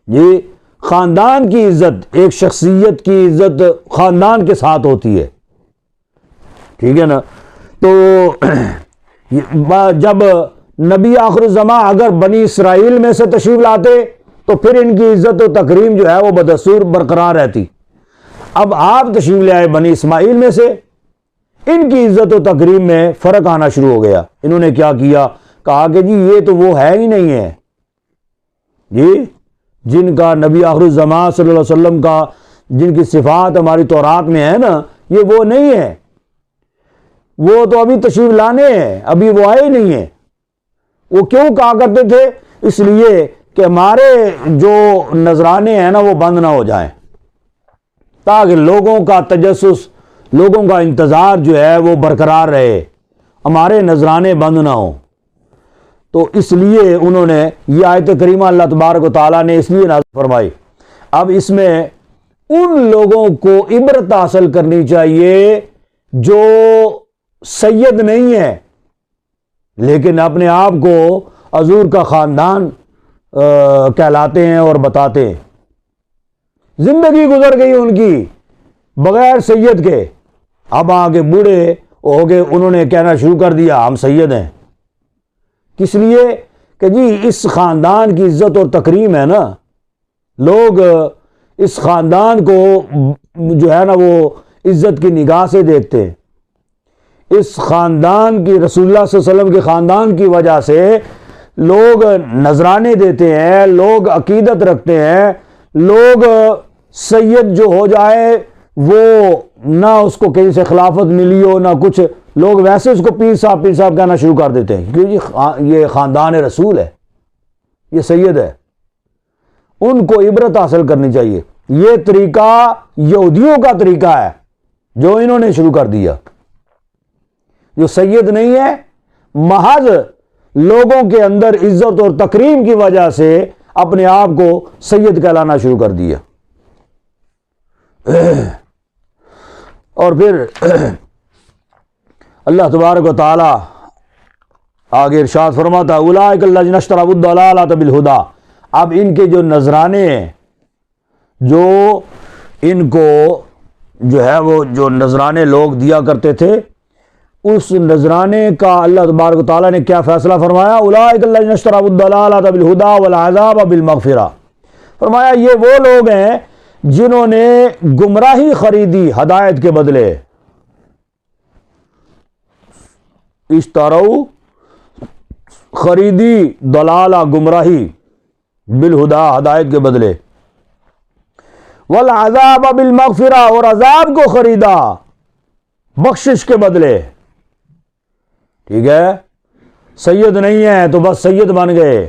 جی، خاندان کی عزت، ایک شخصیت کی عزت خاندان کے ساتھ ہوتی ہے، ٹھیک ہے نا۔ تو جب نبی آخر الزمان اگر بنی اسرائیل میں سے تشریف لاتے تو پھر ان کی عزت و تکریم جو ہے وہ بدستور برقرار رہتی۔ اب آپ تشریف لے آئے بنی اسماعیل میں سے، ان کی عزت و تکریم میں فرق آنا شروع ہو گیا۔ انہوں نے کیا کیا، کہا کہ جی یہ تو وہ ہے ہی نہیں ہے، جی جن کا نبی آخر الزمان صلی اللہ علیہ وسلم کا جن کی صفات ہماری تورات میں ہے نا، یہ وہ نہیں ہے، وہ تو ابھی تشریف لانے ہیں، ابھی وہ آئے ہی نہیں ہیں۔ وہ کیوں کہا کرتے تھے؟ اس لیے کہ ہمارے جو نذرانے ہیں نا وہ بند نہ ہو جائیں، تاکہ لوگوں کا تجسس، لوگوں کا انتظار جو ہے وہ برقرار رہے، ہمارے نذرانے بند نہ ہوں۔ تو اس لیے انہوں نے یہ آیت کریمہ اللہ تبارک و تعالیٰ نے اس لیے نازل فرمائی۔ اب اس میں ان لوگوں کو عبرت حاصل کرنی چاہیے جو سید نہیں ہے لیکن اپنے آپ کو حضور کا خاندان کہلاتے ہیں اور بتاتے ہیں۔ زندگی گزر گئی ان کی بغیر سید کے، اب آگے بوڑھے ہو گئے، انہوں نے کہنا شروع کر دیا ہم سید ہیں۔ کس لیے؟ کہ جی اس خاندان کی عزت اور تکریم ہے نا، لوگ اس خاندان کو جو ہے نا وہ عزت کی نگاہ سے دیکھتے ہیں۔ اس خاندان کی، رسول اللہ صلی اللہ علیہ وسلم کے خاندان کی وجہ سے لوگ نذرانے دیتے ہیں، لوگ عقیدت رکھتے ہیں، لوگ سید جو ہو جائے وہ نہ اس کو کہیں سے خلافت ملی ہو نہ کچھ، لوگ ویسے اس کو پیر صاحب کہنا شروع کر دیتے ہیں کیونکہ یہ خاندان رسول ہے، یہ سید ہے۔ ان کو عبرت حاصل کرنی چاہیے۔ یہ طریقہ یہودیوں کا طریقہ ہے جو انہوں نے شروع کر دیا، جو سید نہیں ہے، محض لوگوں کے اندر عزت اور تکریم کی وجہ سے اپنے آپ کو سید کہلانا شروع کر دیا۔ اور پھر اللہ تبارک و تعالی آگے ارشاد فرماتا اولئک الذین اشتروا الضلالۃ بالہدی۔ اب ان کے جو نذرانے ہیں، جو ان کو جو ہے وہ جو نذرانے لوگ دیا کرتے تھے، اس نذرانے کا اللہ تبارک و تعالیٰ نے کیا فیصلہ فرمایا؟ اولئک الذین اشتروا الضلالۃ بالہدی والعذاب بالمغفرہ۔ فرمایا یہ وہ لوگ ہیں جنہوں نے گمراہی خریدی ہدایت کے بدلے۔ اشتروا خریدی ضلالہ گمراہی، بالہدی ہدایت کے بدلے، والعذاب بالمغفرہ اور عذاب کو خریدا بخشش کے بدلے۔ ٹھیک ہے، سید نہیں ہے تو بس سید بن گئے،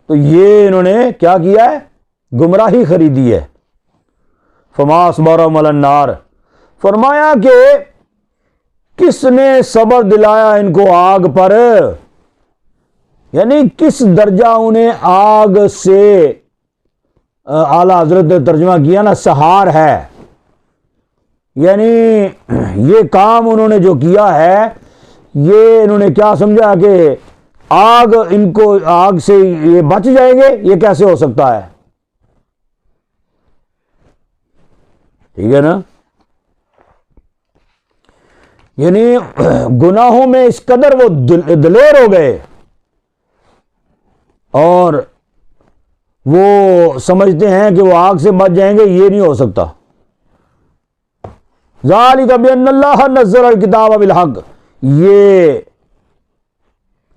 تو یہ انہوں نے کیا کیا ہے؟ گمراہی خریدی ہے۔ فما اصبرهم علی النار، فرمایا کہ کس نے صبر دلایا ان کو آگ پر، یعنی کس درجہ انہیں آگ سے، اعلیٰ حضرت نے ترجمہ کیا نا سہار ہے، یعنی یہ کام انہوں نے جو کیا ہے، یہ انہوں نے کیا سمجھا کہ آگ ان کو، آگ سے یہ بچ جائیں گے؟ یہ کیسے ہو سکتا ہے؟ ٹھیک ہے نا، یعنی گناہوں میں اس قدر وہ دلیر ہو گئے اور وہ سمجھتے ہیں کہ وہ آگ سے بچ جائیں گے، یہ نہیں ہو سکتا۔ ذالک بأن اللہ نزل الکتاب بالحق، یہ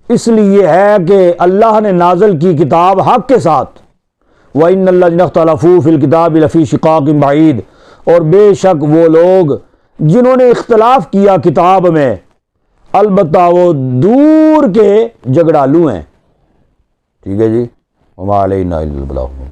اس لیے ہے کہ اللہ نے نازل کی کتاب حق کے ساتھ۔ وَإِنَّ الَّذِينَ اخْتَلَفُوا فِي الْكِتَابِ لَفِي شِقَاقٍ بَعِيدٍ، اور بے شک وہ لوگ جنہوں نے اختلاف کیا کتاب میں، البتہ وہ دور کے جھگڑالو ہیں۔ ٹھیک ہے جی، وَمَا عَلَيْنَا إِلَّا الْبَلَاغُ۔